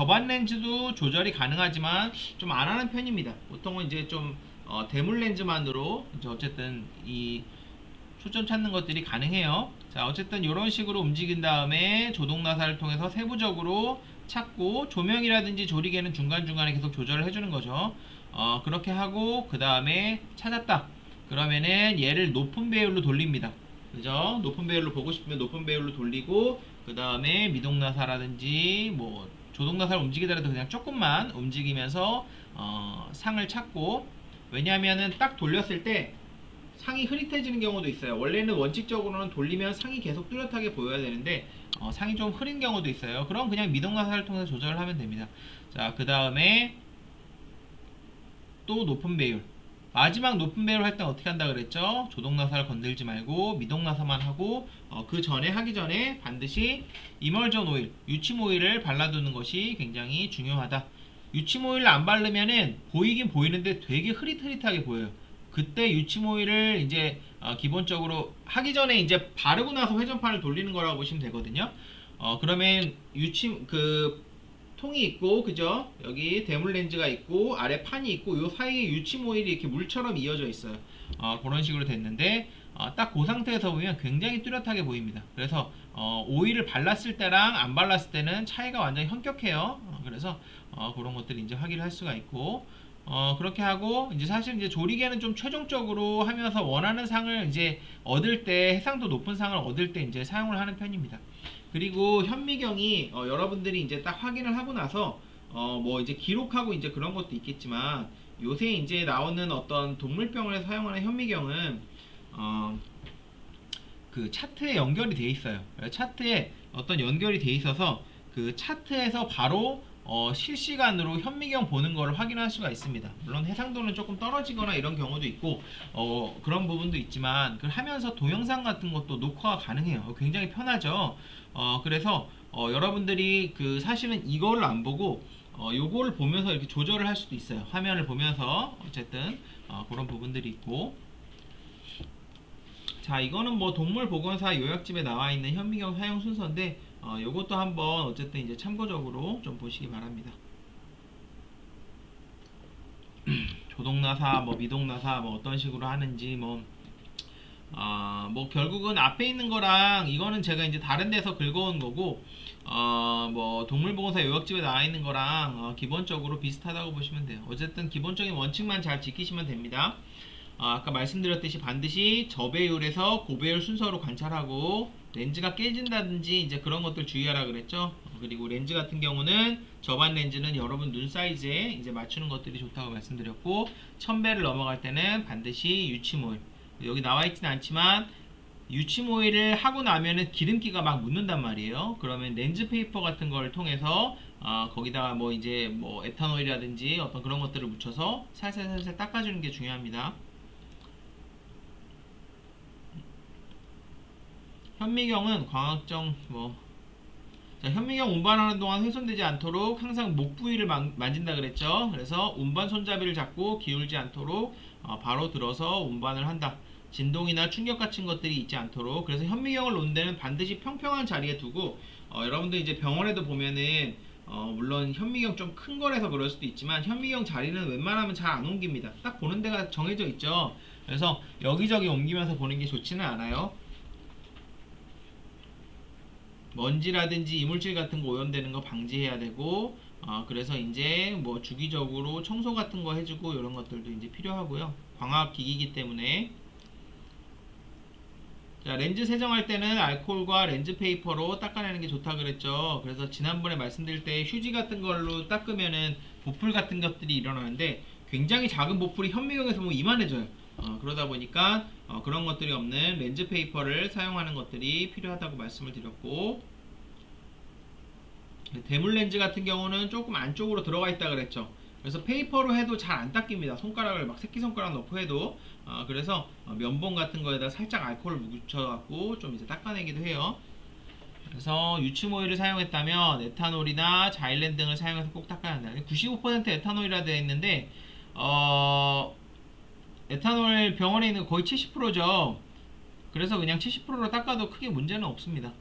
저반 렌즈도 조절이 가능하지만 좀 안 하는 편입니다. 보통은 이제 좀 대물 렌즈만으로 이제 어쨌든 이 초점 찾는 것들이 가능해요. 자, 어쨌든 이런 식으로 움직인 다음에 조동 나사를 통해서 세부적으로 찾고 조명이라든지 조리개는 중간중간에 계속 조절을 해주는 거죠. 그렇게 하고 그 다음에 찾았다. 그러면은 얘를 높은 배율로 돌립니다. 그죠? 높은 배율로 보고 싶으면 높은 배율로 돌리고 그 다음에 미동나사라든지 뭐 조동나사를 움직이더라도 그냥 조금만 움직이면서 상을 찾고, 왜냐하면은 딱 돌렸을 때 상이 흐릿해지는 경우도 있어요. 원래는 원칙적으로는 돌리면 상이 계속 뚜렷하게 보여야 되는데 상이 좀 흐린 경우도 있어요. 그럼 그냥 미동나사를 통해서 조절을 하면 됩니다. 자, 그 다음에 또 높은 배율, 마지막 높은 배율 할 때 어떻게 한다 그랬죠? 조동나사를 건들지 말고 미동나사만 하고 그 전에 하기 전에 반드시 이멀전 오일, 유침 오일을 발라두는 것이 굉장히 중요하다. 유침 오일을 안 바르면은 보이긴 보이는데 되게 흐릿흐릿하게 보여요. 그때 유침 오일을 이제 기본적으로 하기 전에 이제 바르고 나서 회전판을 돌리는 거라고 보시면 되거든요. 그러면 유침 그 통이 있고, 그죠? 여기 대물 렌즈가 있고 아래 판이 있고 요 사이에 유침 오일이 이렇게 물처럼 이어져 있어요. 그런 식으로 됐는데 딱 그 상태에서 보면 굉장히 뚜렷하게 보입니다. 그래서 오일을 발랐을 때랑 안 발랐을 때는 차이가 완전히 현격해요. 그래서 그런 것들을 이제 확인을 할 수가 있고, 그렇게 하고 이제 사실 이제 조리개는 좀 최종적으로 하면서 원하는 상을 이제 얻을 때, 해상도 높은 상을 얻을 때 이제 사용을 하는 편입니다. 그리고 현미경이 여러분들이 이제 딱 확인을 하고 나서 뭐 이제 기록하고 이제 그런 것도 있겠지만, 요새 이제 나오는 어떤 동물병원에서 사용하는 현미경은 어, 그 차트에 연결이 돼 있어요. 차트에 어떤 연결이 돼 있어서 그 차트에서 바로 실시간으로 현미경 보는 거를 확인할 수가 있습니다. 물론 해상도는 조금 떨어지거나 이런 경우도 있고 그런 부분도 있지만, 그 하면서 동영상 같은 것도 녹화가 가능해요. 굉장히 편하죠. 그래서 여러분들이 그 사실은 이거를 안 보고 요거를 보면서 이렇게 조절을 할 수도 있어요. 화면을 보면서 어쨌든 그런 부분들이 있고. 자, 이거는 뭐 동물보건사 요약집에 나와 있는 현미경 사용 순서인데 요것도 한번 어쨌든 이제 참고적으로 좀 보시기 바랍니다. 조동나사, 뭐 미동나사, 뭐 어떤 식으로 하는지 뭐 결국은 앞에 있는 거랑 이거는 제가 이제 다른 데서 긁어온 거고, 뭐 동물보건사 요약집에 나와 있는 거랑 기본적으로 비슷하다고 보시면 돼요. 어쨌든 기본적인 원칙만 잘 지키시면 됩니다. 아까 말씀드렸듯이 반드시 저배율에서 고배율 순서로 관찰하고, 렌즈가 깨진다든지 이제 그런 것들 주의하라 그랬죠. 그리고 렌즈 같은 경우는 저반 렌즈는 여러분 눈 사이즈에 이제 맞추는 것들이 좋다고 말씀드렸고, 1000배를 넘어갈 때는 반드시 유침 오일, 여기 나와 있지는 않지만 유침 오일을 하고 나면은 기름기가 막 묻는단 말이에요. 그러면 렌즈 페이퍼 같은 걸 통해서 거기다가 뭐 이제 뭐 에탄올이라든지 어떤 그런 것들을 묻혀서 살살살살 닦아주는 게 중요합니다. 현미경은 광학정 뭐, 자, 현미경 운반하는 동안 훼손되지 않도록 항상 목 부위를 만진다 그랬죠. 그래서 운반 손잡이를 잡고 기울지 않도록 바로 들어서 운반을 한다. 진동이나 충격 같은 것들이 있지 않도록. 그래서 현미경을 놓는 데는 반드시 평평한 자리에 두고, 여러분들 이제 병원에도 보면은 물론 현미경 좀 큰 거라서 그럴 수도 있지만 현미경 자리는 웬만하면 잘 안 옮깁니다. 딱 보는 데가 정해져 있죠. 그래서 여기저기 옮기면서 보는 게 좋지는 않아요. 먼지라든지 이물질 같은 거 오염되는 거 방지해야 되고, 그래서 이제 뭐 주기적으로 청소 같은 거 해주고 이런 것들도 이제 필요하고요. 광학 기기이기 때문에. 자, 렌즈 세정할 때는 알코올과 렌즈 페이퍼로 닦아내는 게 좋다 그랬죠. 그래서 지난번에 말씀드릴 때 휴지 같은 걸로 닦으면은 보풀 같은 것들이 일어나는데, 굉장히 작은 보풀이 현미경에서 보면 이만해져요. 그러다 보니까 그런 것들이 없는 렌즈 페이퍼를 사용하는 것들이 필요하다고 말씀을 드렸고, 대물 렌즈 같은 경우는 조금 안쪽으로 들어가 있다 그랬죠. 그래서 페이퍼로 해도 잘 안 닦입니다. 손가락을 막 새끼손가락 넣고 해도. 그래서 면봉 같은 거에다 살짝 알코올을 묻혀갖고 좀 이제 닦아내기도 해요. 그래서 유침 오일을 사용했다면 에탄올이나 자일렌 등을 사용해서 꼭 닦아야 한다. 95% 에탄올이라 되어 있는데 에탄올 병원에 있는 거 거의 70%죠. 그래서 그냥 70%로 닦아도 크게 문제는 없습니다.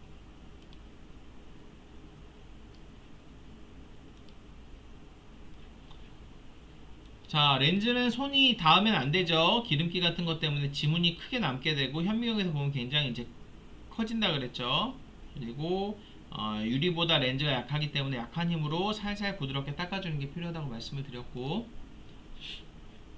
자, 렌즈는 손이 닿으면 안 되죠. 기름기 같은 것 때문에 지문이 크게 남게 되고 현미경에서 보면 굉장히 이제 커진다 그랬죠. 그리고 유리보다 렌즈가 약하기 때문에 약한 힘으로 살살 부드럽게 닦아주는 게 필요하다고 말씀을 드렸고,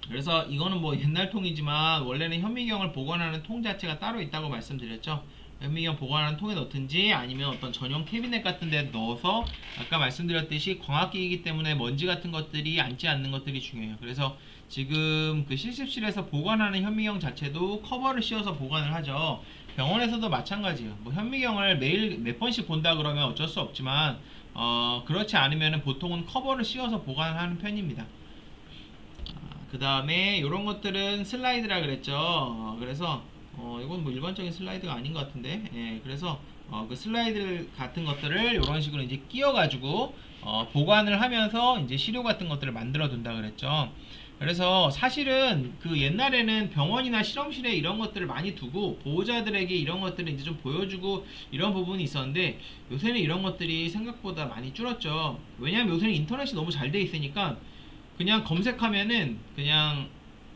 그래서 이거는 뭐 옛날 통이지만 원래는 현미경을 보관하는 통 자체가 따로 있다고 말씀드렸죠. 현미경 보관하는 통에 넣든지 아니면 어떤 전용 캐비넷 같은 데 넣어서 아까 말씀드렸듯이 광학기이기 때문에 먼지 같은 것들이 앉지 않는 것들이 중요해요. 그래서 지금 그 실습실에서 보관하는 현미경 자체도 커버를 씌워서 보관을 하죠. 병원에서도 마찬가지예요. 뭐 현미경을 매일 몇 번씩 본다 그러면 어쩔 수 없지만 그렇지 않으면 보통은 커버를 씌워서 보관을 하는 편입니다. 그 다음에 이런 것들은 슬라이드라 그랬죠. 그래서 이건 뭐 일반적인 슬라이드가 아닌 것 같은데, 예, 그래서 그 슬라이드 같은 것들을 이런 식으로 이제 끼워 가지고 보관을 하면서 이제 시료 같은 것들을 만들어 둔다 그랬죠. 그래서 사실은 그 옛날에는 병원이나 실험실에 이런 것들을 많이 두고 보호자들에게 이런 것들을 이제 좀 보여주고 이런 부분이 있었는데, 요새는 이런 것들이 생각보다 많이 줄었죠. 왜냐하면 요새는 인터넷이 너무 잘 돼 있으니까 그냥 검색하면은 그냥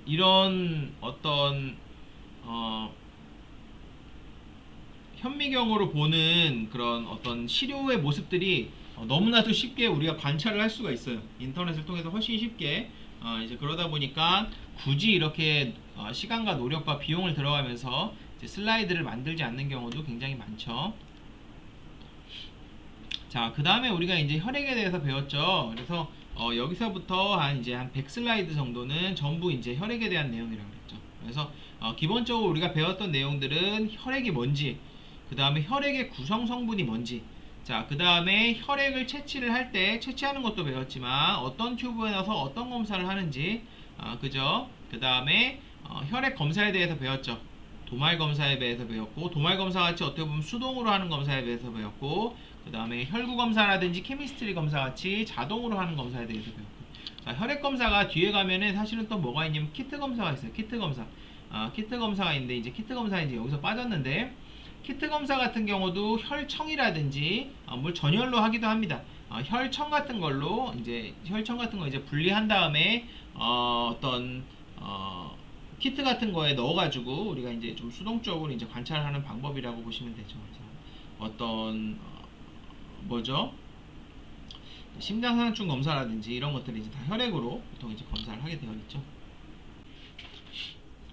이런 어떤 어, 현미경으로 보는 그런 어떤 시료의 모습들이 너무나도 쉽게 우리가 관찰을 할 수가 있어요. 인터넷을 통해서 훨씬 쉽게. 이제 그러다 보니까 굳이 이렇게 시간과 노력과 비용을 들어가면서 이제 슬라이드를 만들지 않는 경우도 굉장히 많죠. 자, 그 다음에 우리가 이제 혈액에 대해서 배웠죠. 그래서 여기서부터 한 100 슬라이드 정도는 전부 이제 혈액에 대한 내용이라고 그랬죠. 그래서 기본적으로 우리가 배웠던 내용들은 혈액이 뭔지, 그 다음에 혈액의 구성 성분이 뭔지, 자, 그 다음에 혈액을 채취를 할 때 채취하는 것도 배웠지만 어떤 튜브에 넣어서 어떤 검사를 하는지, 그죠? 그 다음에 혈액 검사에 대해서 배웠죠. 도말 검사에 대해서 배웠고, 도말 검사 같이 어떻게 보면 수동으로 하는 검사에 대해서 배웠고, 그 다음에 혈구 검사라든지 케미스트리 검사 같이 자동으로 하는 검사에 대해서 배웠고, 자, 혈액 검사가 뒤에 가면은 사실은 또 뭐가 있냐면 키트 검사가 있어요. 키트 검사. 키트 검사가 있는데 이제 키트 검사 이제 여기서 빠졌는데, 키트 검사 같은 경우도 혈청이라든지 물 전혈로 하기도 합니다. 혈청 같은 걸로 이제 혈청 같은 거 이제 분리한 다음에 어떤 키트 같은 거에 넣어가지고 우리가 이제 좀 수동적으로 이제 관찰하는 방법이라고 보시면 되죠. 그래서 어떤 뭐죠? 심장상충 검사라든지 이런 것들이 이제 다 혈액으로 보통 이제 검사를 하게 되어 있죠.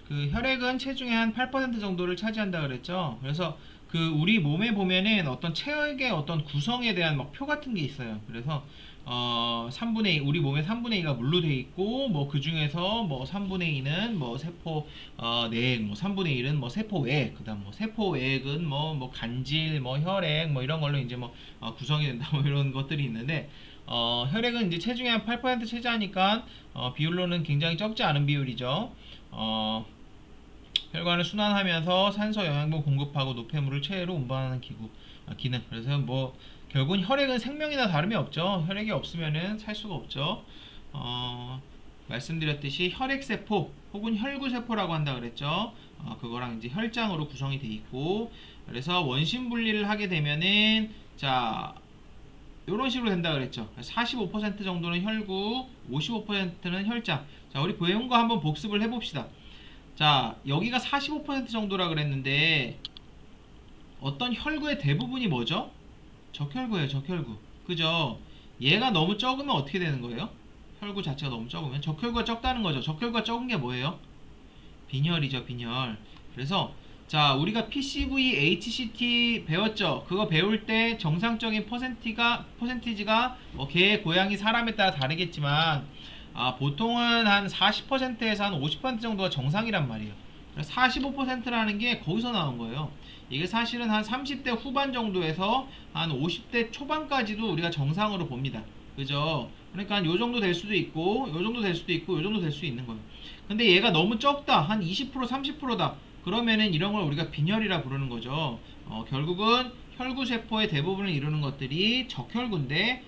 그 혈액은 체중의 한 8% 정도를 차지한다 그랬죠. 그래서 그 우리 몸에 보면은 어떤 체액의 어떤 구성에 대한 막 표 같은 게 있어요. 그래서 3분의 2, 우리 몸의 3분의 2가 물로 돼 있고, 뭐 그 중에서 뭐 3분의 2는 뭐 세포 내액, 뭐 3분의 1은 뭐 세포 외액, 그다음 뭐 세포 외액은 뭐 간질, 뭐 혈액, 뭐 이런 걸로 이제 뭐 구성이 된다, 뭐 이런 것들이 있는데, 혈액은 이제 체중의 한 8% 차지하니까 비율로는 굉장히 적지 않은 비율이죠. 혈관을 순환하면서 산소 영양분 공급하고 노폐물을 체외로 운반하는 기능. 그래서 뭐 결국은 혈액은 생명이나 다름이 없죠. 혈액이 없으면은 살 수가 없죠. 말씀드렸듯이 혈액세포 혹은 혈구세포라고 한다 그랬죠. 그거랑 이제 혈장으로 구성이 돼 있고, 그래서 원심 분리를 하게 되면은 자, 이런 식으로 된다 그랬죠. 45% 정도는 혈구, 55%는 혈장. 자, 우리 배운 거 한번 복습을 해봅시다. 자, 여기가 45% 정도라 그랬는데 어떤 혈구의 대부분이 뭐죠? 적혈구예요, 적혈구. 그죠? 얘가 너무 적으면 어떻게 되는 거예요? 혈구 자체가 너무 적으면 적혈구가 적다는 거죠. 적혈구가 적은 게 뭐예요? 빈혈이죠, 빈혈. 그래서 자, 우리가 PCV, HCT 배웠죠. 그거 배울 때 정상적인 퍼센티지가 개, 고양이, 사람에 따라 다르겠지만 보통은 한 40%에서 한 50% 정도가 정상이란 말이에요. 45%라는 게 거기서 나온 거예요. 이게 사실은 한 30대 후반 정도에서 한 50대 초반까지도 우리가 정상으로 봅니다. 그죠? 그러니까 요 정도 될 수도 있고, 요 정도 될 수도 있고, 요 정도 될 수 있는 거예요. 근데 얘가 너무 적다, 한 20%, 30%다. 그러면은 이런 걸 우리가 빈혈이라 부르는 거죠. 결국은 혈구세포의 대부분을 이루는 것들이 적혈구인데,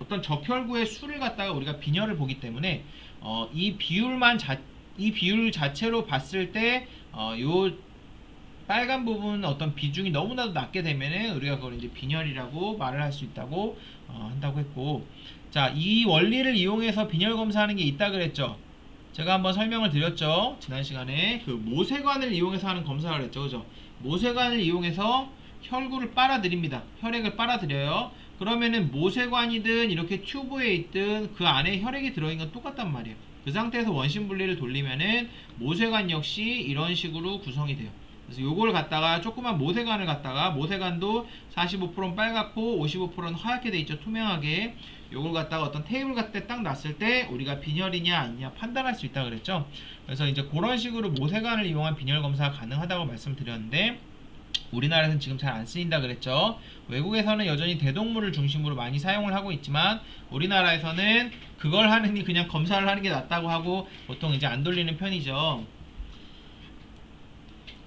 어떤 적혈구의 수를 갖다가 우리가 빈혈을 보기 때문에 이 비율 자체로 봤을 때 요 빨간 부분 어떤 비중이 너무나도 낮게 되면은 우리가 그걸 이제 빈혈이라고 말을 할 수 있다고 한다고 했고, 자, 이 원리를 이용해서 빈혈 검사하는 게 있다 그랬죠. 제가 한번 설명을 드렸죠. 지난 시간에 그 모세관을 이용해서 하는 검사를 했죠. 그죠? 모세관을 이용해서 혈구를 빨아들입니다. 혈액을 빨아들여요. 그러면은 모세관이든 이렇게 튜브에 있든 그 안에 혈액이 들어있는 건 똑같단 말이에요. 그 상태에서 원심 분리를 돌리면은 모세관 역시 이런 식으로 구성이 돼요. 그래서 요걸 갖다가 조그만 모세관을 갖다가 모세관도 45%는 빨갛고 55%는 하얗게 돼 있죠. 투명하게. 요걸 갖다가 어떤 테이블 같은 데 딱 놨을 때 우리가 빈혈이냐 아니냐 판단할 수 있다 그랬죠. 그래서 이제 그런 식으로 모세관을 이용한 빈혈 검사가 가능하다고 말씀드렸는데 우리나라에서는 지금 잘 안 쓰인다 그랬죠. 외국에서는 여전히 대동물을 중심으로 많이 사용을 하고 있지만 우리나라에서는 그걸 하느니 그냥 검사를 하는 게 낫다고 하고 보통 이제 안 돌리는 편이죠.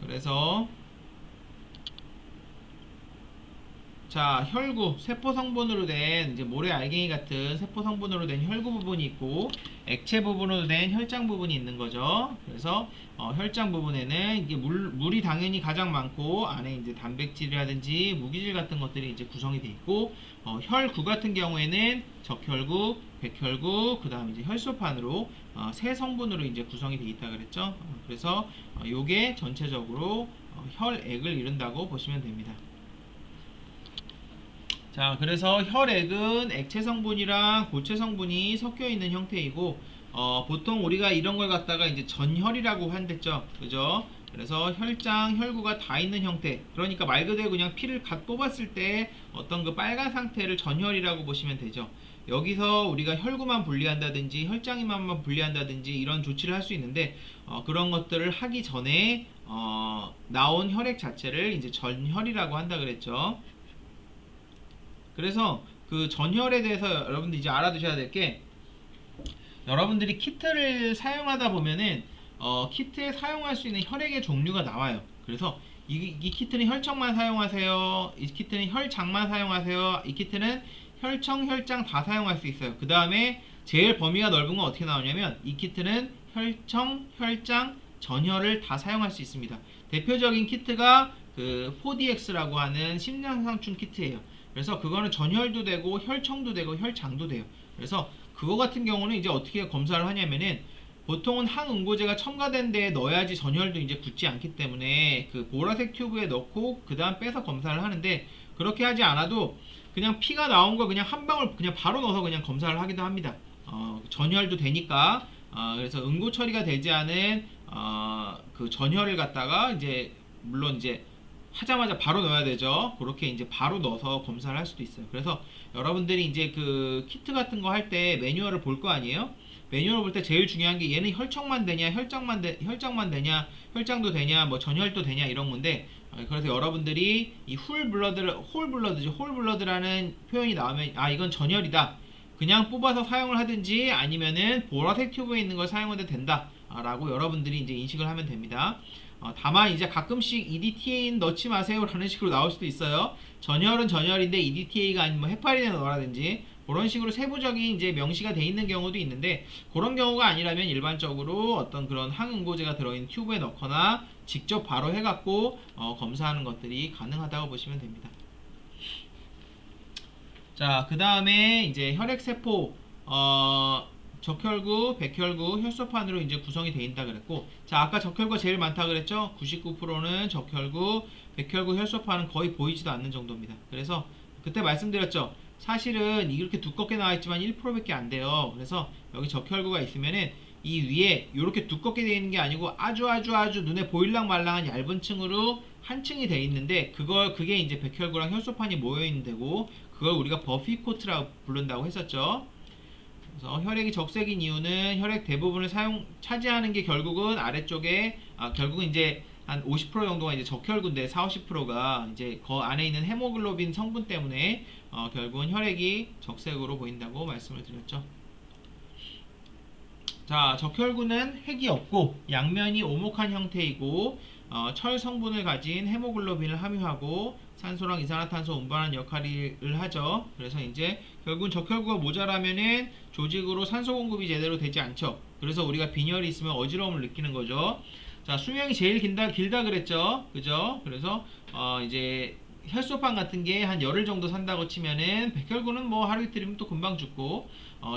그래서 자, 혈구, 세포 성분으로 된 이제 모래 알갱이 같은 세포 성분으로 된 혈구 부분이 있고 액체 부분으로 된 혈장 부분이 있는 거죠. 그래서 혈장 부분에는 이게 물이 당연히 가장 많고 안에 이제 단백질이라든지 무기질 같은 것들이 이제 구성이 돼 있고 혈구 같은 경우에는 적혈구, 백혈구, 그다음 이제 혈소판으로 세 성분으로 이제 구성이 돼 있다 그랬죠. 그래서 요게 전체적으로 혈액을 이룬다고 보시면 됩니다. 자, 그래서 혈액은 액체 성분이랑 고체 성분이 섞여 있는 형태이고, 보통 우리가 이런 걸 갖다가 이제 전혈이라고 한댔죠. 그죠? 그래서 혈장, 혈구가 다 있는 형태. 그러니까 말 그대로 그냥 피를 갓 뽑았을 때 어떤 그 빨간 상태를 전혈이라고 보시면 되죠. 여기서 우리가 혈구만 분리한다든지 혈장만 분리한다든지 이런 조치를 할 수 있는데, 그런 것들을 하기 전에, 나온 혈액 자체를 이제 전혈이라고 한다 그랬죠. 그래서 그 전혈에 대해서 여러분들 이제 알아두셔야 될 게 여러분들이 키트를 사용하다 보면은 키트에 사용할 수 있는 혈액의 종류가 나와요. 그래서 이 키트는 혈청만 사용하세요. 이 키트는 혈장만 사용하세요. 이 키트는 혈청, 혈장 다 사용할 수 있어요. 그 다음에 제일 범위가 넓은 건 어떻게 나오냐면 이 키트는 혈청, 혈장, 전혈을 다 사용할 수 있습니다. 대표적인 키트가 그 4DX라고 하는 심장상충 키트예요. 그래서 그거는 전혈도 되고 혈청도 되고 혈장도 돼요. 그래서 그거 같은 경우는 이제 어떻게 검사를 하냐면은 보통은 항응고제가 첨가된 데에 넣어야지 전혈도 이제 굳지 않기 때문에 그 보라색 튜브에 넣고 그 다음 빼서 검사를 하는데 그렇게 하지 않아도 그냥 피가 나온 거 그냥 한 방울 그냥 바로 넣어서 그냥 검사를 하기도 합니다. 전혈도 되니까 그래서 응고 처리가 되지 않은 그 전혈을 갖다가 이제 물론 이제 하자마자 바로 넣어야 되죠. 그렇게 이제 바로 넣어서 검사를 할 수도 있어요. 그래서 여러분들이 이제 그 키트 같은 거 할 때 매뉴얼을 볼 거 아니에요? 매뉴얼을 볼 때 제일 중요한 게 얘는 혈청만 되냐, 혈장만 되냐, 혈장도 되냐, 뭐 전혈도 되냐 이런 건데 그래서 여러분들이 이 홀블러드라는 표현이 나오면 이건 전혈이다. 그냥 뽑아서 사용을 하든지 아니면은 보라색 튜브에 있는 걸 사용해도 된다. 라고 여러분들이 이제 인식을 하면 됩니다. 다만 이제 가끔씩 EDTA는 넣지 마세요 라는 식으로 나올 수도 있어요. 전혈은 전혈인데 EDTA가 아니면 헤파린에 넣어라든지 그런 식으로 세부적인 이제 명시가 돼 있는 경우도 있는데 그런 경우가 아니라면 일반적으로 어떤 그런 항응고제가 들어있는 튜브에 넣거나 직접 바로 해갖고 검사하는 것들이 가능하다고 보시면 됩니다. 자, 그 다음에 이제 혈액세포 적혈구, 백혈구, 혈소판으로 이제 구성이 되어 있다 그랬고, 자, 아까 적혈구가 제일 많다 그랬죠? 99%는 적혈구, 백혈구, 혈소판은 거의 보이지도 않는 정도입니다. 그래서 그때 말씀드렸죠? 사실은 이렇게 두껍게 나와 있지만 1%밖에 안 돼요. 그래서 여기 적혈구가 있으면은 이 위에 이렇게 두껍게 되어 있는 게 아니고 아주 눈에 보일랑 말랑한 얇은 층으로 한 층이 되어 있는데 그게 이제 백혈구랑 혈소판이 모여 있는 데고 그걸 우리가 버피 코트라고 부른다고 했었죠. 그래서 혈액이 적색인 이유는 혈액 대부분을 차지하는 게 결국은 아래쪽에 결국은 이제 한 50% 정도가 이제 적혈구인데 40~50%가 이제 그 안에 있는 헤모글로빈 성분 때문에 결국은 혈액이 적색으로 보인다고 말씀을 드렸죠. 자, 적혈구는 핵이 없고 양면이 오목한 형태이고 철 성분을 가진 헤모글로빈을 함유하고 산소랑 이산화탄소 운반하는 역할을 하죠. 그래서 이제 결국은 적혈구가 모자라면은 조직으로 산소 공급이 제대로 되지 않죠. 그래서 우리가 빈혈이 있으면 어지러움을 느끼는 거죠. 자, 수명이 제일 길다 그랬죠. 그죠? 그래서 이제 혈소판 같은 게 한 열흘 정도 산다고 치면은 백혈구는 뭐 하루 이틀이면 또 금방 죽고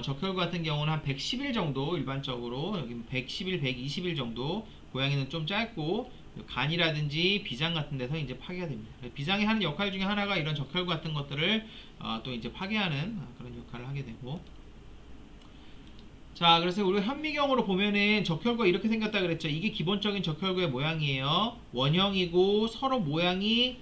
적혈구 같은 경우는 한 110일 정도 일반적으로 여기 110일, 120일 정도 고양이는 좀 짧고 간이라든지 비장 같은 데서 이제 파괴가 됩니다. 비장이 하는 역할 중에 하나가 이런 적혈구 같은 것들을 또 이제 파괴하는 그런 역할을 하게 되고 자, 그래서 우리가 현미경으로 보면은 적혈구가 이렇게 생겼다 그랬죠. 이게 기본적인 적혈구의 모양이에요. 원형이고 서로 모양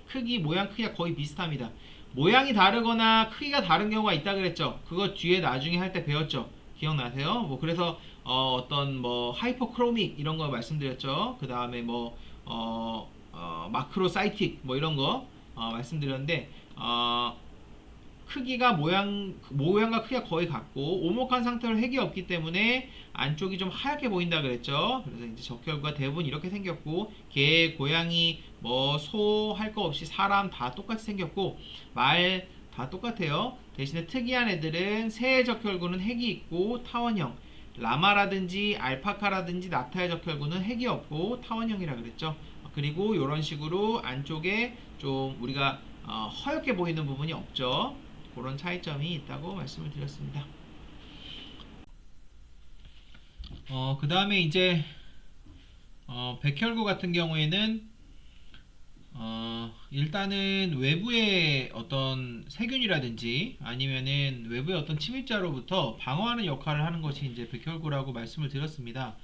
크기가 거의 비슷합니다. 모양이 다르거나 크기가 다른 경우가 있다 그랬죠. 그거 뒤에 나중에 할 때 배웠죠. 기억나세요? 뭐 그래서 어떤 뭐 하이퍼크로믹 이런 거 말씀드렸죠. 그 다음에 뭐 마크로사이틱 뭐 이런 거 말씀드렸는데 크기가 모양과 크기가 거의 같고 오목한 상태로 핵이 없기 때문에 안쪽이 좀 하얗게 보인다 그랬죠. 그래서 이제 적혈구가 대부분 이렇게 생겼고 개, 고양이, 뭐 소 할 거 없이 사람 다 똑같이 생겼고 말 다 똑같아요. 대신에 특이한 애들은 새 적혈구는 핵이 있고 타원형, 라마라든지 알파카라든지 낙타의 적혈구는 핵이 없고 타원형이라 그랬죠. 그리고 이런 식으로 안쪽에 좀 우리가 허옇게 보이는 부분이 없죠. 그런 차이점이 있다고 말씀을 드렸습니다. 그 다음에 이제 백혈구 같은 경우에는 일단은 외부의 어떤 세균이라든지 아니면은 외부의 어떤 침입자로부터 방어하는 역할을 하는 것이 이제 백혈구라고 말씀을 드렸습니다.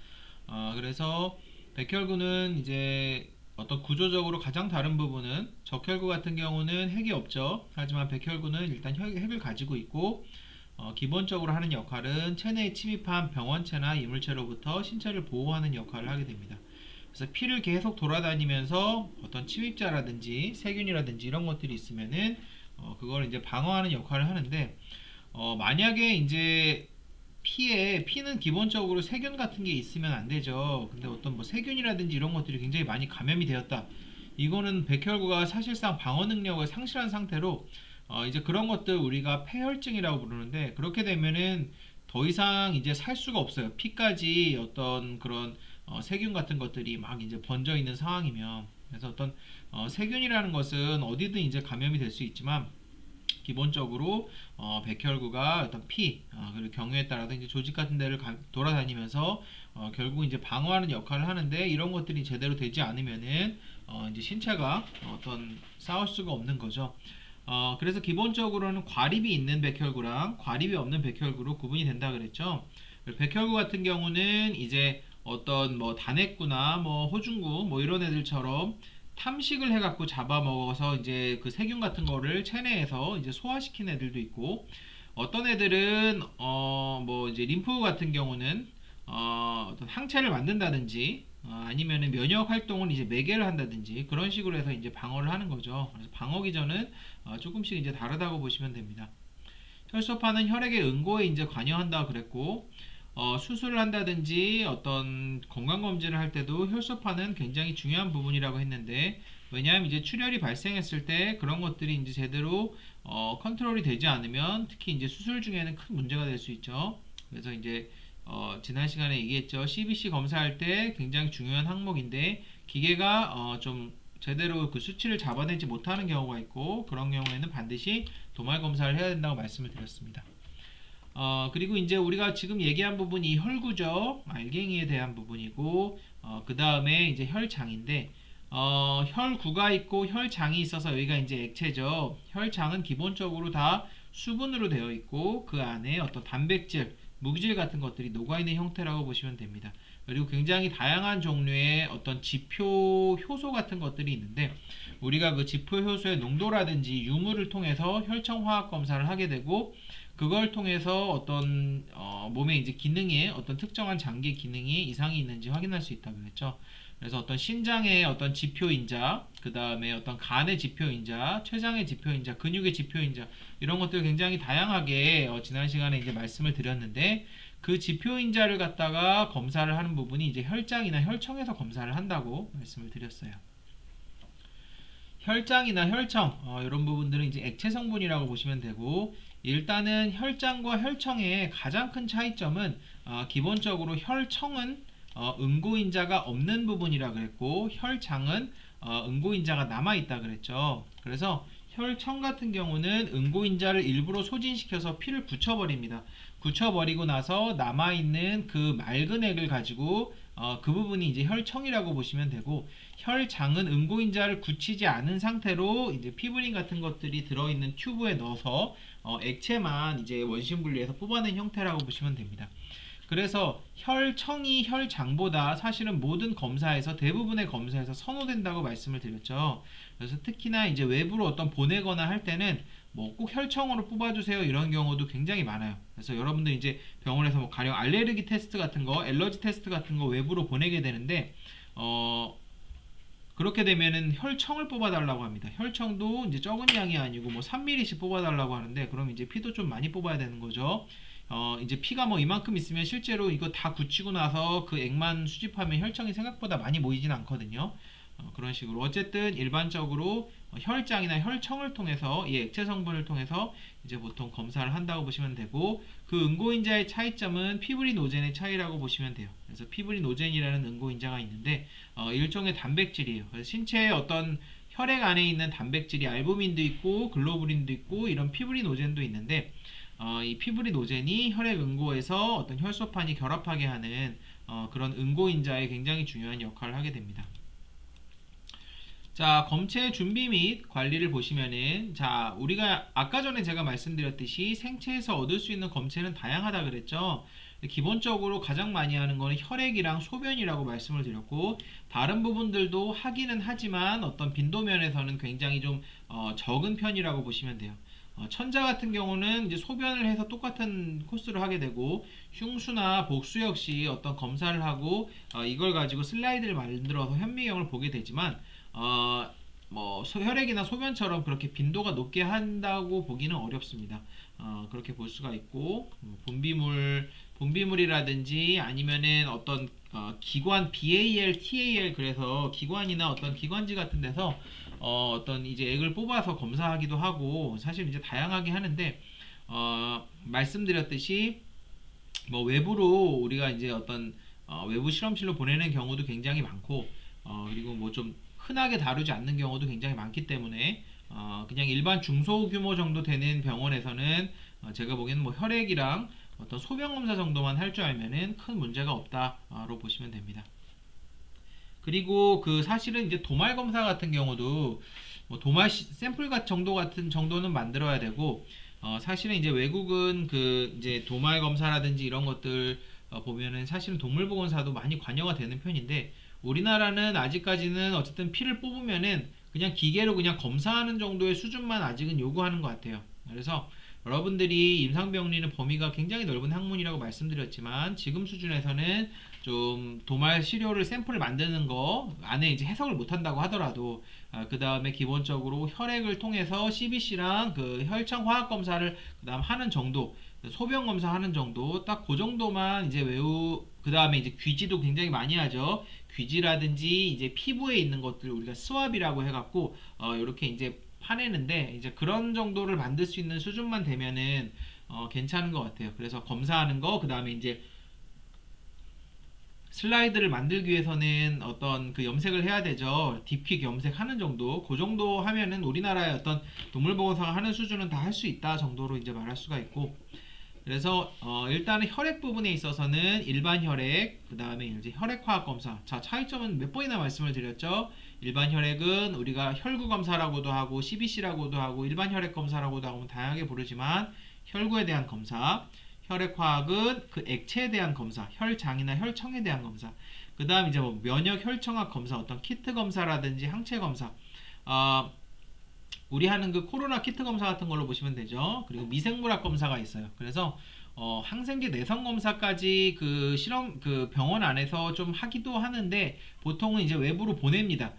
그래서 백혈구는 이제 어떤 구조적으로 가장 다른 부분은 적혈구 같은 경우는 핵이 없죠. 하지만 백혈구는 일단 핵을 가지고 있고 기본적으로 하는 역할은 체내에 침입한 병원체나 이물체로부터 신체를 보호하는 역할을 하게 됩니다. 그래서 피를 계속 돌아다니면서 어떤 침입자라든지 세균이라든지 이런 것들이 있으면은 그걸 이제 방어하는 역할을 하는데 만약에 이제 피는 기본적으로 세균 같은 게 있으면 안 되죠. 근데 어떤 뭐 세균이라든지 이런 것들이 굉장히 많이 감염이 되었다. 이거는 백혈구가 사실상 방어 능력을 상실한 상태로 이제 그런 것들 우리가 폐혈증이라고 부르는데 그렇게 되면은 더 이상 이제 살 수가 없어요. 피까지 어떤 그런 세균 같은 것들이 막 이제 번져 있는 상황이면 그래서 어떤 세균이라는 것은 어디든 이제 감염이 될 수 있지만 기본적으로 백혈구가 어떤 피 그리고 경우에 따라서 이제 조직 같은 데를 돌아다니면서 결국 이제 방어하는 역할을 하는데 이런 것들이 제대로 되지 않으면은 이제 신체가 어떤 싸울 수가 없는 거죠. 그래서 기본적으로는 과립이 있는 백혈구랑 과립이 없는 백혈구로 구분이 된다 그랬죠. 백혈구 같은 경우는 이제 어떤 뭐 단핵구나 뭐 호중구 뭐 이런 애들처럼 탐식을 해갖고 잡아먹어서 이제 그 세균 같은 거를 체내에서 이제 소화시킨 애들도 있고 어떤 애들은 뭐 이제 림프 같은 경우는 어떤 항체를 만든다든지 아니면은 면역 활동을 이제 매개를 한다든지 그런 식으로 해서 이제 방어를 하는 거죠. 그래서 방어 기전은 조금씩 이제 다르다고 보시면 됩니다. 혈소판은 혈액의 응고에 이제 관여한다고 그랬고 수술을 한다든지 어떤 건강검진을 할 때도 혈소판은 굉장히 중요한 부분이라고 했는데 왜냐하면 이제 출혈이 발생했을 때 그런 것들이 이제 제대로 컨트롤이 되지 않으면 특히 이제 수술 중에는 큰 문제가 될 수 있죠. 그래서 이제 지난 시간에 얘기했죠. CBC 검사할 때 굉장히 중요한 항목인데 기계가 좀 제대로 그 수치를 잡아내지 못하는 경우가 있고 그런 경우에는 반드시 도말 검사를 해야 된다고 말씀을 드렸습니다. 그리고 이제 우리가 지금 얘기한 부분이 혈구죠. 알갱이에 대한 부분이고, 그 다음에 이제 혈장인데, 혈구가 있고 혈장이 있어서 여기가 이제 액체죠. 혈장은 기본적으로 다 수분으로 되어 있고, 그 안에 어떤 단백질, 무기질 같은 것들이 녹아있는 형태라고 보시면 됩니다. 그리고 굉장히 다양한 종류의 어떤 지표 효소 같은 것들이 있는데, 우리가 그 지표 효소의 농도라든지 유무를 통해서 혈청 화학 검사를 하게 되고, 그걸 통해서 어떤 몸의 이제 기능에 어떤 특정한 장기 기능이 이상이 있는지 확인할 수 있다고 했죠. 그래서 어떤 신장의 어떤 지표인자, 그 다음에 어떤 간의 지표인자, 췌장의 지표인자, 근육의 지표인자 이런 것들 굉장히 다양하게 지난 시간에 이제 말씀을 드렸는데 그 지표인자를 갖다가 검사를 하는 부분이 이제 혈장이나 혈청에서 검사를 한다고 말씀을 드렸어요. 혈장이나 혈청 이런 부분들은 이제 액체 성분이라고 보시면 되고 일단은 혈장과 혈청의 가장 큰 차이점은 기본적으로 혈청은 응고인자가 없는 부분이라 그랬고 혈장은 응고인자가 남아있다 그랬죠. 그래서 혈청 같은 경우는 응고인자를 일부러 소진시켜서 피를 굳혀버립니다. 굳혀버리고 나서 남아있는 그 맑은 액을 가지고 그 부분이 이제 혈청이라고 보시면 되고, 혈장은 응고인자를 굳히지 않은 상태로 이제 피브린 같은 것들이 들어있는 튜브에 넣어서 액체만 이제 원심 분리해서 뽑아낸 형태라고 보시면 됩니다. 그래서 혈청이 혈장보다 사실은 모든 검사에서 대부분의 검사에서 선호된다고 말씀을 드렸죠. 그래서 특히나 이제 외부로 어떤 보내거나 할 때는 뭐 꼭 혈청으로 뽑아주세요 이런 경우도 굉장히 많아요. 그래서 여러분들 이제 병원에서 뭐 가령 알레르기 테스트 같은 거, 엘러지 테스트 같은 거 외부로 보내게 되는데 그렇게 되면은 혈청을 뽑아달라고 합니다. 혈청도 이제 적은 양이 아니고 뭐 3mm씩 뽑아달라고 하는데, 그럼 이제 피도 좀 많이 뽑아야 되는 거죠. 이제 피가 뭐 이만큼 있으면 실제로 이거 다 굳히고 나서 그 액만 수집하면 혈청이 생각보다 많이 모이진 않거든요. 그런 식으로 어쨌든 일반적으로 혈장이나 혈청을 통해서 이 액체 성분을 통해서 이제 보통 검사를 한다고 보시면 되고, 그 응고인자의 차이점은 피브리노젠의 차이라고 보시면 돼요. 그래서 피브리노젠이라는 응고인자가 있는데 일종의 단백질이에요. 그래서 신체의 어떤 혈액 안에 있는 단백질이 알부민도 있고 글로불린도 있고 이런 피브리노젠도 있는데, 이 피브리노젠이 혈액 응고에서 어떤 혈소판이 결합하게 하는 그런 응고인자에 굉장히 중요한 역할을 하게 됩니다. 자, 검체 준비 및 관리를 보시면은, 자, 우리가 아까 전에 제가 말씀드렸듯이 생체에서 얻을 수 있는 검체는 다양하다 그랬죠. 기본적으로 가장 많이 하는 거는 혈액이랑 소변이라고 말씀을 드렸고, 다른 부분들도 하기는 하지만 어떤 빈도면에서는 굉장히 좀 적은 편이라고 보시면 돼요. 천자 같은 경우는 이제 소변을 해서 똑같은 코스를 하게 되고, 흉수나 복수 역시 어떤 검사를 하고 이걸 가지고 슬라이드를 만들어서 현미경을 보게 되지만 뭐 혈액이나 소변처럼 그렇게 빈도가 높게 한다고 보기는 어렵습니다. 그렇게 볼 수가 있고, 분비물이라든지 아니면은 어떤 기관 BAL, TAL, 그래서 기관이나 어떤 기관지 같은 데서 어떤 이제 액을 뽑아서 검사하기도 하고, 사실 이제 다양하게 하는데 말씀드렸듯이 뭐 외부로 우리가 이제 어떤 외부 실험실로 보내는 경우도 굉장히 많고, 그리고 뭐 좀 흔하게 다루지 않는 경우도 굉장히 많기 때문에 그냥 일반 중소규모 정도 되는 병원에서는 제가 보기에는 뭐 혈액이랑 어떤 소변 검사 정도만 할 줄 알면은 큰 문제가 없다로 보시면 됩니다. 그리고 그 사실은 이제 도말 검사 같은 경우도 뭐 도말 샘플 정도 같은 정도는 만들어야 되고, 사실은 이제 외국은 그 이제 도말 검사라든지 이런 것들 보면은 사실은 동물보건사도 많이 관여가 되는 편인데, 우리나라는 아직까지는 어쨌든 피를 뽑으면은 그냥 기계로 그냥 검사하는 정도의 수준만 아직은 요구하는 것 같아요. 그래서 여러분들이 임상병리는 범위가 굉장히 넓은 학문이라고 말씀드렸지만, 지금 수준에서는 좀 도말 시료를 샘플을 만드는 거 안에 이제 해석을 못한다고 하더라도 그 다음에 기본적으로 혈액을 통해서 CBC랑 그 혈청 화학 검사를 그다음 하는 정도, 소변 검사 하는 정도, 딱 그 정도만 이제 외우. 그 다음에 이제 귀지도 굉장히 많이 하죠. 귀지라든지 이제 피부에 있는 것들 우리가 스왑이라고 해갖고 이렇게 이제 파내는데, 이제 그런 정도를 만들 수 있는 수준만 되면은 괜찮은 것 같아요. 그래서 검사하는 거, 그 다음에 이제 슬라이드를 만들기 위해서는 어떤 그 염색을 해야 되죠. 딥퀵 염색하는 정도, 그 정도 하면은 우리나라의 어떤 동물보건사가 하는 수준은 다 할 수 있다 정도로 이제 말할 수가 있고, 그래서 일단은 혈액 부분에 있어서는 일반 혈액, 그 다음에 이제 혈액화학 검사. 자, 차이점은 몇 번이나 말씀을 드렸죠. 일반 혈액은 우리가 혈구 검사라고도 하고 CBC라고도 하고 일반 혈액 검사라고도 하고 다양하게 부르지만, 혈구에 대한 검사. 혈액화학은 그 액체에 대한 검사, 혈장이나 혈청에 대한 검사. 그 다음 이제 뭐 면역 혈청학 검사, 어떤 키트 검사라든지 항체 검사. 우리 하는 그 코로나 키트 검사 같은 걸로 보시면 되죠. 그리고 미생물학 검사가 있어요. 그래서 항생제 내성 검사까지 그 실험 그 병원 안에서 좀 하기도 하는데, 보통은 이제 외부로 보냅니다.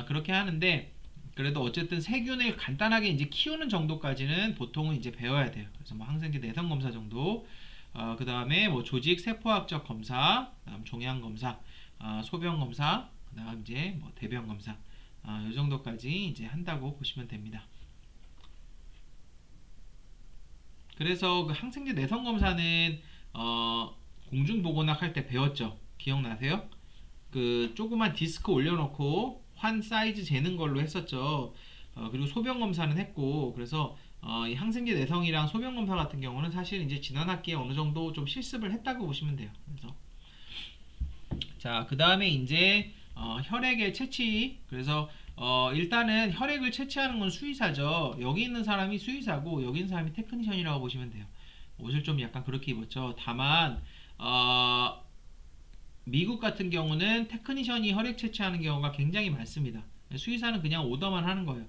그렇게 하는데, 그래도 어쨌든 세균을 간단하게 이제 키우는 정도까지는 보통은 이제 배워야 돼요. 그래서 뭐 항생제 내성 검사 정도, 그 다음에 뭐 조직 세포학적 검사, 그다음 종양 검사, 소변 검사, 그다음 이제 뭐 대변 검사, 이 정도까지 이제 한다고 보시면 됩니다. 그래서 그 항생제 내성 검사는 공중보건학 할 때 배웠죠. 기억나세요? 그 조그만 디스크 올려놓고 환 사이즈 재는 걸로 했었죠. 그리고 소변 검사는 했고 그래서 이 항생제 내성이랑 소변 검사 같은 경우는 사실 이제 지난 학기에 어느 정도 좀 실습을 했다고 보시면 돼요. 그래서 자, 그 다음에 이제 혈액의 채취. 그래서 일단은 혈액을 채취하는 건 수의사죠. 여기 있는 사람이 수의사고 여기 있는 사람이 테크니션이라고 보시면 돼요. 옷을 좀 약간 그렇게 입었죠. 다만 미국 같은 경우는 테크니션이 혈액 채취하는 경우가 굉장히 많습니다. 수의사는 그냥 오더만 하는 거예요.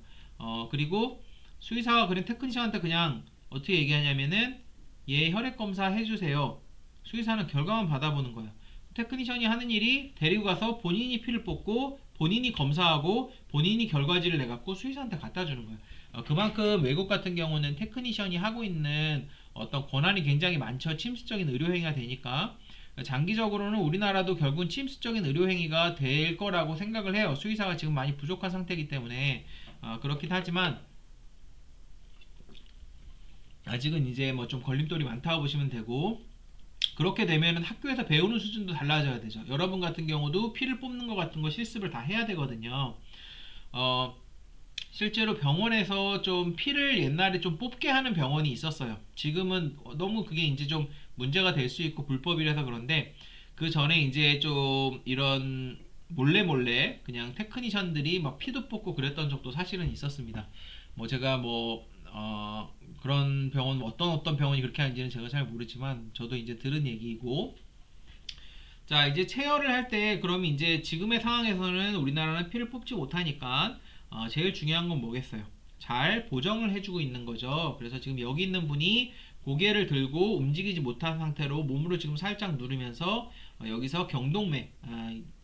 그리고 수의사가 그냥 테크니션한테 그냥 어떻게 얘기하냐면은 얘 혈액 검사 해주세요. 수의사는 결과만 받아보는 거예요. 테크니션이 하는 일이 데리고 가서 본인이 피를 뽑고 본인이 검사하고 본인이 결과지를 내갖고 수의사한테 갖다 주는 거예요. 그만큼 외국 같은 경우는 테크니션이 하고 있는 어떤 권한이 굉장히 많죠. 침수적인 의료행위가 되니까. 장기적으로는 우리나라도 결국은 침수적인 의료행위가 될 거라고 생각을 해요. 수의사가 지금 많이 부족한 상태이기 때문에 그렇긴 하지만 아직은 이제 뭐 좀 걸림돌이 많다고 보시면 되고 그렇게 되면은 학교에서 배우는 수준도 달라져야 되죠. 여러분 같은 경우도 피를 뽑는 것 같은 거 실습을 다 해야 되거든요. 어, 실제로 병원에서 좀 피를 옛날에 좀 뽑게 하는 병원이 있었어요. 지금은 너무 그게 이제 좀 문제가 될 수 있고 불법이라서 그런데 그 전에 이제 좀 이런 몰래 몰래 그냥 테크니션들이 막 피도 뽑고 그랬던 적도 사실은 있었습니다. 뭐 제가 뭐 그런 병원 어떤 병원이 그렇게 하는지는 제가 잘 모르지만 저도 이제 들은 얘기고 자 이제 체열을 할 때 그럼 이제 지금의 상황에서는 우리나라는 피를 뽑지 못하니까 제일 중요한 건 뭐겠어요? 잘 보정을 해주고 있는 거죠. 그래서 지금 여기 있는 분이 고개를 들고 움직이지 못한 상태로 몸으로 지금 살짝 누르면서 여기서 경동맥,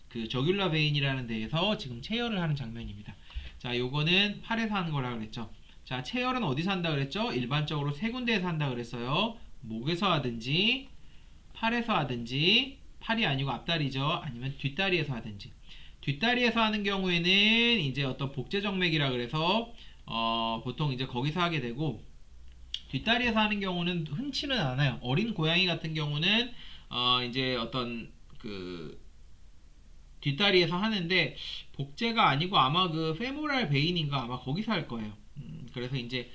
그 저귤라 베인이라는 데에서 지금 체열을 하는 장면입니다. 자, 요거는 팔에서 하는 거라 그랬죠. 자, 체열은 어디서 한다 그랬죠? 일반적으로 세 군데에서 한다 그랬어요. 목에서 하든지, 팔에서 하든지, 팔이 아니고 앞다리죠. 아니면 뒷다리에서 하든지. 뒷다리에서 하는 경우에는 이제 어떤 복제정맥이라 그래서 보통 이제 거기서 하게 되고 뒷다리에서 하는 경우는 흔치는 않아요. 어린 고양이 같은 경우는 이제 어떤 그 뒷다리에서 하는데 복제가 아니고 아마 그 페모랄 베인인가 아마 거기서 할 거예요. 그래서 이제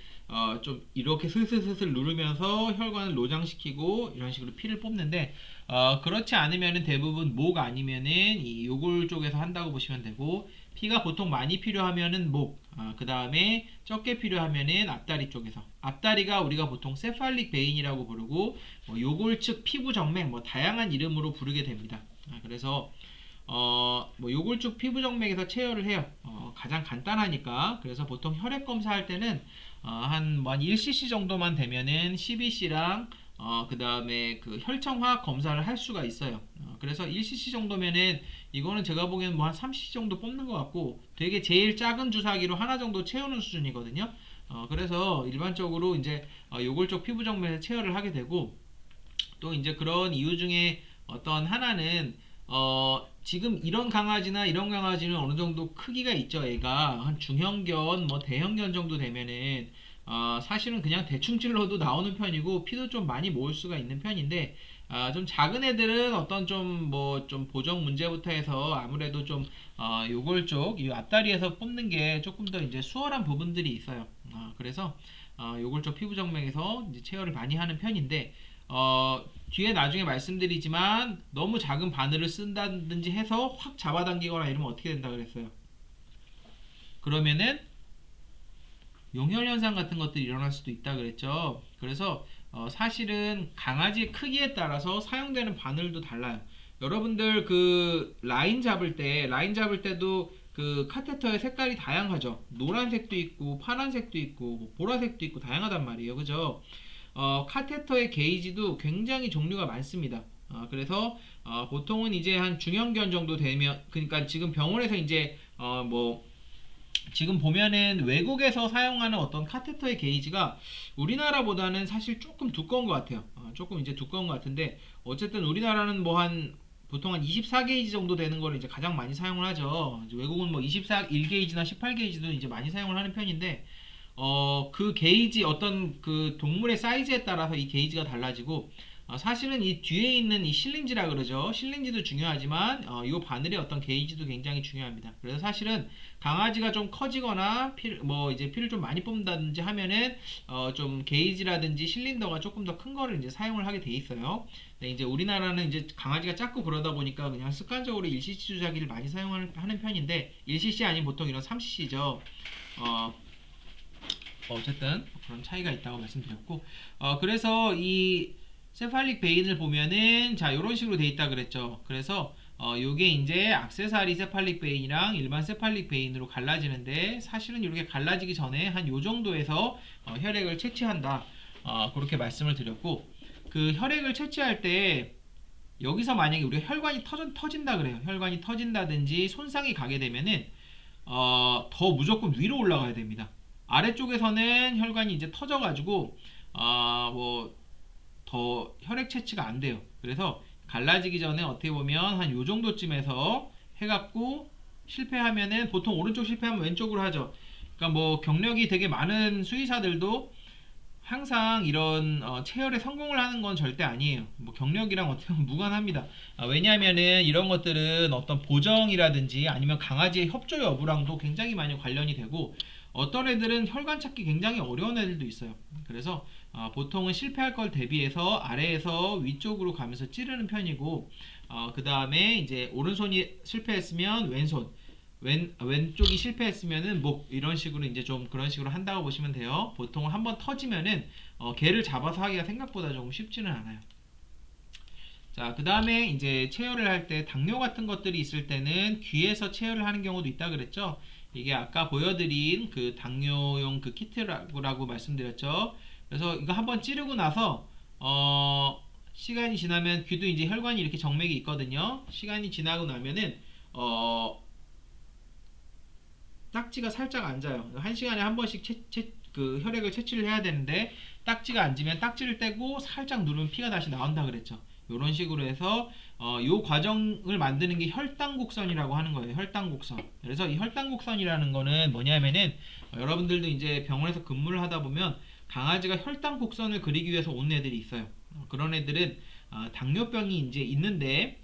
좀 이렇게 슬슬슬슬 누르면서 혈관을 노장시키고 이런 식으로 피를 뽑는데 그렇지 않으면은 대부분 목 아니면은 이 요골 쪽에서 한다고 보시면 되고 피가 보통 많이 필요하면은 목, 그 다음에 적게 필요하면은 앞다리 쪽에서 앞다리가 우리가 보통 세팔릭 베인이라고 부르고 뭐 요골측 피부 정맥 뭐 다양한 이름으로 부르게 됩니다. 그래서 뭐 요골쭉 피부정맥에서 체열을 해요. 가장 간단하니까. 그래서 보통 혈액 검사할 때는 한 1cc 정도만 되면은 CBC랑 그 다음에 그 혈청화학 검사를 할 수가 있어요. 그래서 1cc 정도면은 이거는 제가 보기엔 뭐 한 3cc 정도 뽑는 것 같고 되게 제일 작은 주사기로 하나 정도 채우는 수준이거든요. 그래서 일반적으로 이제 요골적 피부정맥에서 체열을 하게 되고 또 이제 그런 이유 중에 어떤 하나는 지금 이런 강아지나 이런 강아지는 어느 정도 크기가 있죠. 애가 한 중형견, 뭐 대형견 정도 되면은 사실은 그냥 대충 찔러도 나오는 편이고 피도 좀 많이 모을 수가 있는 편인데 좀 작은 애들은 어떤 좀 뭐 좀 보정 문제부터 해서 아무래도 좀 요걸 쪽 이 앞다리에서 뽑는 게 조금 더 이제 수월한 부분들이 있어요. 그래서 요걸 쪽 피부 정맥에서 이제 체열을 많이 하는 편인데 뒤에 나중에 말씀드리지만 너무 작은 바늘을 쓴다든지 해서 확 잡아당기거나 이러면 어떻게 된다 그랬어요? 그러면은 용혈 현상 같은 것들이 일어날 수도 있다 그랬죠. 그래서 사실은 강아지의 크기에 따라서 사용되는 바늘도 달라요. 여러분들 그 라인 잡을 때도 그 카테터의 색깔이 다양하죠. 노란색도 있고 파란색도 있고 뭐 보라색도 있고 다양하단 말이에요. 그죠? 카테터의 게이지도 굉장히 종류가 많습니다. 그래서 보통은 이제 한 중형견 정도 되면 그러니까 지금 병원에서 이제 뭐 지금 보면은 외국에서 사용하는 어떤 카테터의 게이지가 우리나라보다는 사실 조금 두꺼운 것 같아요. 조금 이제 두꺼운 것 같은데 어쨌든 우리나라는 뭐 한 보통 한 24게이지 정도 되는 거를 이제 가장 많이 사용을 하죠. 이제 외국은 뭐 24, 1게이지나 18게이지도 이제 많이 사용을 하는 편인데 그 게이지 어떤 그 동물의 사이즈에 따라서 이 게이지가 달라지고 사실은 이 뒤에 있는 이 실린지라 그러죠. 실린지도 중요하지만 이 바늘의 어떤 게이지도 굉장히 중요합니다. 그래서 사실은 강아지가 좀 커지거나 뭐 이제 피를 좀 많이 뽑는다든지 하면은 좀 게이지라든지 실린더가 조금 더 큰 거를 이제 사용을 하게 돼 있어요. 네, 이제 우리나라는 이제 강아지가 작고 그러다 보니까 그냥 습관적으로 1cc 조작기를 많이 사용하는 편인데 1cc 아닌 보통 이런 3cc죠. 어쨌든 그런 차이가 있다고 말씀드렸고 그래서 이 세팔릭 베인을 보면은 자 이런 식으로 돼 있다 그랬죠. 그래서 요게 이제 액세서리 세팔릭 베인이랑 일반 세팔릭 베인으로 갈라지는데 사실은 이렇게 갈라지기 전에 한 요 정도에서 혈액을 채취한다. 그렇게 말씀을 드렸고 그 혈액을 채취할 때 여기서 만약에 우리가 혈관이 터진다 그래요. 혈관이 터진다든지 손상이 가게 되면은 더 무조건 위로 올라가야 됩니다. 아래쪽에서는 혈관이 이제 터져가지고 뭐 더 혈액 채취가 안 돼요. 그래서 갈라지기 전에 어떻게 보면 한 요 정도쯤에서 해갖고 실패하면은 보통 오른쪽 실패하면 왼쪽으로 하죠. 그러니까 뭐 경력이 되게 많은 수의사들도 항상 이런 체열에 성공을 하는 건 절대 아니에요. 뭐 경력이랑 어떻게 보면 무관합니다. 왜냐하면은 이런 것들은 어떤 보정이라든지 아니면 강아지의 협조 여부랑도 굉장히 많이 관련이 되고 어떤 애들은 혈관 찾기 굉장히 어려운 애들도 있어요. 그래서 보통은 실패할 걸 대비해서 아래에서 위쪽으로 가면서 찌르는 편이고 그 다음에 이제 오른손이 실패했으면 왼손 왼쪽이 실패했으면은 목 이런 식으로 이제 좀 그런 식으로 한다고 보시면 돼요. 보통 한번 터지면은 개를 잡아서 하기가 생각보다 조금 쉽지는 않아요. 자, 그 다음에 이제 체열을 할 때 당뇨 같은 것들이 있을 때는 귀에서 체열을 하는 경우도 있다 그랬죠. 이게 아까 보여드린 그 당뇨용 그 키트라고 말씀드렸죠. 그래서 이거 한번 찌르고 나서 시간이 지나면 귀도 이제 혈관이 이렇게 정맥이 있거든요. 시간이 지나고 나면은 딱지가 살짝 앉아요. 한 시간에 한 번씩 그 혈액을 채취를 해야 되는데 딱지가 앉으면 딱지를 떼고 살짝 누르면 피가 다시 나온다 그랬죠. 이런 식으로 해서 요 과정을 만드는 게 혈당곡선이라고 하는 거예요. 혈당곡선. 그래서 이 혈당곡선이라는 거는 뭐냐면은 여러분들도 이제 병원에서 근무를 하다 보면 강아지가 혈당곡선을 그리기 위해서 온 애들이 있어요. 그런 애들은 당뇨병이 이제 있는데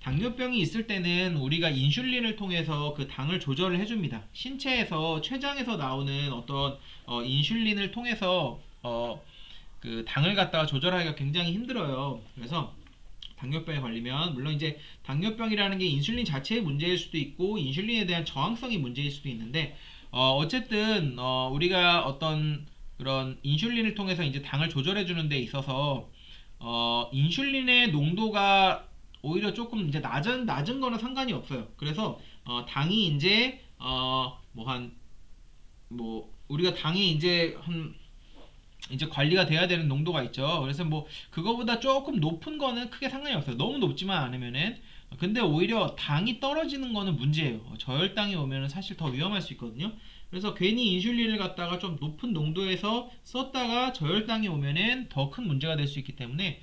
당뇨병이 있을 때는 우리가 인슐린을 통해서 그 당을 조절을 해줍니다. 신체에서 췌장에서 나오는 어떤 인슐린을 통해서 그 당을 갖다가 조절하기가 굉장히 힘들어요. 그래서 당뇨병에 걸리면 물론 이제 당뇨병이라는 게 인슐린 자체의 문제일 수도 있고 인슐린에 대한 저항성이 문제일 수도 있는데 어쨌든 우리가 어떤 그런 인슐린을 통해서 이제 당을 조절해 주는 데 있어서 인슐린의 농도가 오히려 조금 이제 낮은 거는 상관이 없어요. 그래서 당이 이제 우리가 당이 이제 관리가 돼야 되는 농도가 있죠. 그래서 뭐 그거보다 조금 높은 거는 크게 상관이 없어요. 너무 높지만 않으면은. 근데 오히려 당이 떨어지는 거는 문제예요. 저혈당이 오면은 사실 더 위험할 수 있거든요. 그래서 괜히 인슐린을 갖다가 좀 높은 농도에서 썼다가 저혈당이 오면은 더 큰 문제가 될 수 있기 때문에